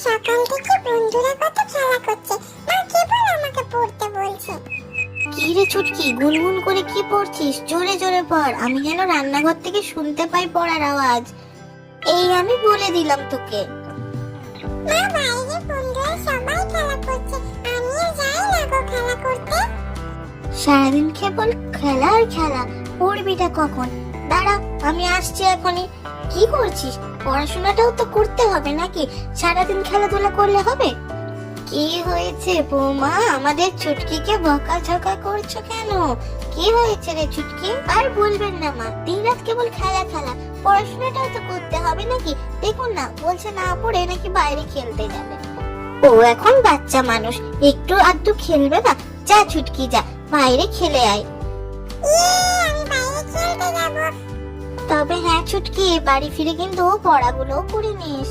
সকাল থেকে বন্ধুরা কত খেলা করছে, মা কেবল আমাকে পড়তে বলছে। কি রে ছুটকি, গুনগুন করে কি পড়ছিস? জোরে জোরে পড়, আমি যেন রান্নাঘর থেকে শুনতে পাই পড়ার আওয়াজ। এই আমি বলে দিলাম তোকে। মা বাইরে বন্ধুরা সবাই খেলা করছে, আমিও যাই না গো খেলা করতে। সারাদিন কেবল খেলা আর খেলা, পড়বিটা কখন? দাঁড়া, আমি আসছি এখনই। কি করছিস? পড়াশোনাটাও তো করতে হবে নাকি? সারাদিন খেলাধুলা করলে হবে? কি হয়েছে বৌমা, আমাদের ছুটকিকে বকাঝকা করছো কেন? কি হয়েছে রে ছুটকি? আর বলবেন না মা, দিনরাত কেবল খেলা খেলা, পড়াশোনাটাও তো করতে হবে নাকি? দেখুন না, বলছে না পড়ে নাকি বাইরে খেলতে যাবে। ও এখন বাচ্চা মানুষ, একটু আধটু খেলবে না? যা ছুটকি যা, বাইরে খেলে আয়। আমি বাইরে খেলতে যাবো। তবে হ্যাঁ ছুটকি, বাড়ি ফিরে কিন্তু পড়াগুলো করে নিস।